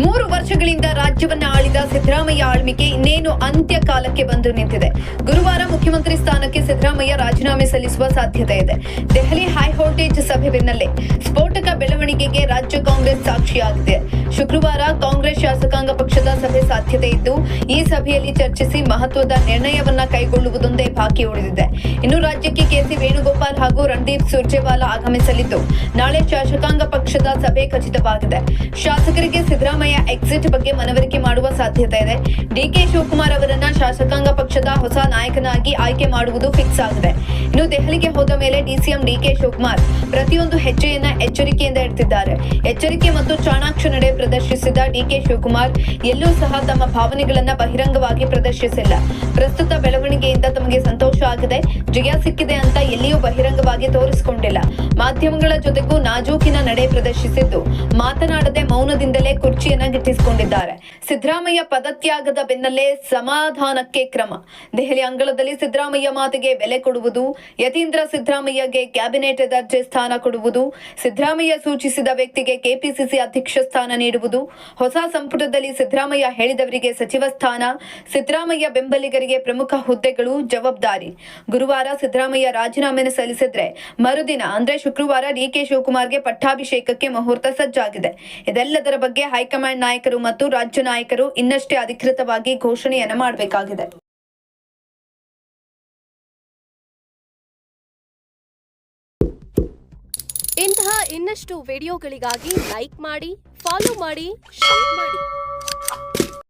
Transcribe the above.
3 ವರ್ಷಗಳಿಂದ ರಾಜ್ಯವನ್ನ ಆಳಿದ ಸಿದ್ದರಾಮಯ್ಯ ಆಳ್ವಿಕೆ ಇನ್ನೇನು ಅಂತ್ಯ ಕಾಲಕ್ಕೆ ಬಂದು ನಿಂತಿದೆ. ಗುರುವಾರ ಮುಖ್ಯಮಂತ್ರಿ ಸ್ಥಾನಕ್ಕೆ ಸಿದ್ದರಾಮಯ್ಯ ರಾಜೀನಾಮೆ ಸಲ್ಲಿಸುವ ಸಾಧ್ಯತೆ ಇದೆ. ದೆಹಲಿ ಹೈವೋಲ್ಟೇಜ್ ಸಭೆ ಬೆನ್ನಲ್ಲೇ ಸ್ಫೋಟಕ ಬೆಳವಣಿಗೆಗೆ ರಾಜ್ಯ ಕಾಂಗ್ರೆಸ್ ಸಾಕ್ಷಿಯಾಗಿದೆ. ಶುಕ್ರವಾರ ಕಾಂಗ್ರೆಸ್ ಶಾಸಕಾಂಗ ಪಕ್ಷದ ಸಭೆ ಸಾಧ್ಯತೆ ಇದ್ದು, ಈ ಸಭೆಯಲ್ಲಿ ಚರ್ಚಿಸಿ ಮಹತ್ವದ ನಿರ್ಣಯವನ್ನ ಕೈಗೊಳ್ಳುವುದೊಂದೇ ಬಾಕಿ ಉಳಿದಿದೆ. ಇನ್ನು ರಾಜ್ಯಕ್ಕೆ ಕೆಸಿ ವೇಣುಗೋಪಾಲ್ ಹಾಗೂ ರಣದೀಪ್ ಸುರ್ಜೇವಾಲಾ ಆಗಮಿಸಲಿದ್ದು, ನಾಳೆ ಶಾಸಕಾಂಗ ಪಕ್ಷದ ಸಭೆ ಖಚಿತವಾಗಿದೆ. ಶಾಸಕರಿಗೆ ಸಿದ್ದರಾಮಯ್ಯ ಎಕ್ಸಿಟ್ ಬಗ್ಗೆ ಮನವರಿಕೆ ಮಾಡುವ ಸಾಧ್ಯತೆ ಇದೆ. ಡಿಕೆ ಶಿವಕುಮಾರ್ ಅವರನ್ನ ಶಾಸಕಾಂಗ ಪಕ್ಷದ ಹೊಸ ನಾಯಕನಾಗಿ ಆಯ್ಕೆ ಮಾಡುವುದು ಫಿಕ್ಸ್ ಆಗಿದೆ. ಇನ್ನು ದೆಹಲಿಗೆ ಹೋದ ಮೇಲೆ ಡಿಸಿಎಂ ಡಿಕೆ ಶಿವಕುಮಾರ್ ಪ್ರತಿಯೊಂದು ಹೆಜ್ಜೆಯನ್ನ ಎಚ್ಚರಿಕೆಯಿಂದ ಇಡ್ತಿದ್ದಾರೆ. ಎಚ್ಚರಿಕೆ ಮತ್ತು ಚಾಣಾಕ್ಷ ನಡೆ ಪ್ರದರ್ಶಿಸಿದ ಡಿಕೆ ಶಿವಕುಮಾರ್ ಎಲ್ಲೂ ಸಹ ತಮ್ಮ ಭಾವನೆಗಳನ್ನ ಬಹಿರಂಗವಾಗಿ ಪ್ರದರ್ಶಿಸಿಲ್ಲ. ಪ್ರಸ್ತುತ ಬೆಳವಣಿಗೆಯಿಂದ ತಮಗೆ ಸಂತೋಷ ಆಗಿದೆ, ಜಯ ಸಿಕ್ಕಿದೆ ಅಂತ ಎಲ್ಲಿಯೂ ಬಹಿರಂಗವಾಗಿ ತೋರಿಸಿಕೊಂಡಿಲ್ಲ. ಮಾಧ್ಯಮಗಳ ಜೊತೆಗೂ ನಾಜೂಕಿನ ನಡೆ ಪ್ರದರ್ಶಿಸಿದ್ದು, ಮಾತನಾಡದೆ ಮೌನದಿಂದಲೇ ಕುರ್ಚಿಯನ್ನ ಗಿಟ್ಟಿಸಿಕೊಂಡಿದ್ದಾರೆ. ಸಿದ್ದರಾಮಯ್ಯ ಪದತ್ಯಾಗದ ಬೆನ್ನಲ್ಲೇ ಸಮಾಧಾನಕ್ಕೆ ಕ್ರಮ. ದೆಹಲಿ ಅಂಗಳದಲ್ಲಿ ಸಿದ್ದರಾಮಯ್ಯ ಮಾತಿಗೆ ಬೆಲೆ ಕೊಡುವುದು, ಯತೀಂದ್ರ ಸಿದ್ದರಾಮಯ್ಯಗೆ ಕ್ಯಾಬಿನೆಟ್ ದರ್ಜೆ ಸ್ಥಾನ ಕೊಡುವುದು, ಸಿದ್ದರಾಮಯ್ಯ ಸೂಚಿಸಿದ ವ್ಯಕ್ತಿಗೆ ಕೆಪಿಸಿಸಿ ಅಧ್ಯಕ್ಷ ಸ್ಥಾನ ನೀಡುವುದು, ಹೊಸ ಸಂಪುಟದಲ್ಲಿ ಸಿದ್ದರಾಮಯ್ಯ ಹೇಳಿದವರಿಗೆ ಸಚಿವ ಸ್ಥಾನ, ಸಿದ್ದರಾಮಯ್ಯ ಬೆಂಬಲಿಗರಿಗೆ ಪ್ರಮುಖ ಹುದ್ದೆಗಳು, ಜವಾಬ್ದಾರಿ. ಗುರುವಾರ ಸಿದ್ದರಾಮಯ್ಯ ರಾಜೀನಾಮೆ ಸಲ್ಲಿಸಿದ್ರೆ ಮರುದಿನ ಅಂದ್ರೆ ಶುಕ್ರವಾರ ಡಿಕೆ ಶಿವಕುಮಾರ್ಗೆ ಪಟ್ಟಾಭಿಷೇಕಕ್ಕೆ ಮುಹೂರ್ತ ಸಜ್ಜಾಗಿದೆ. ಇದೆಲ್ಲದರ ಬಗ್ಗೆ ಹೈಕಮಾಂಡ್ ನಾಯಕರು ಮತ್ತು ರಾಜ್ಯ ನಾಯಕರು ಇನ್ನಷ್ಟೇ ಅಧಿಕೃತವಾಗಿ ಘೋಷಣೆಯನ್ನ ಮಾಡಬೇಕಾಗಿದೆ. ಇಂತಹ ಇನ್ನಷ್ಟು ವಿಡಿಯೋಗಳಿಗಾಗಿ ಲೈಕ್ ಮಾಡಿ, ಫಾಲೋ ಮಾಡಿ, ಶೇರ್ ಮಾಡಿ.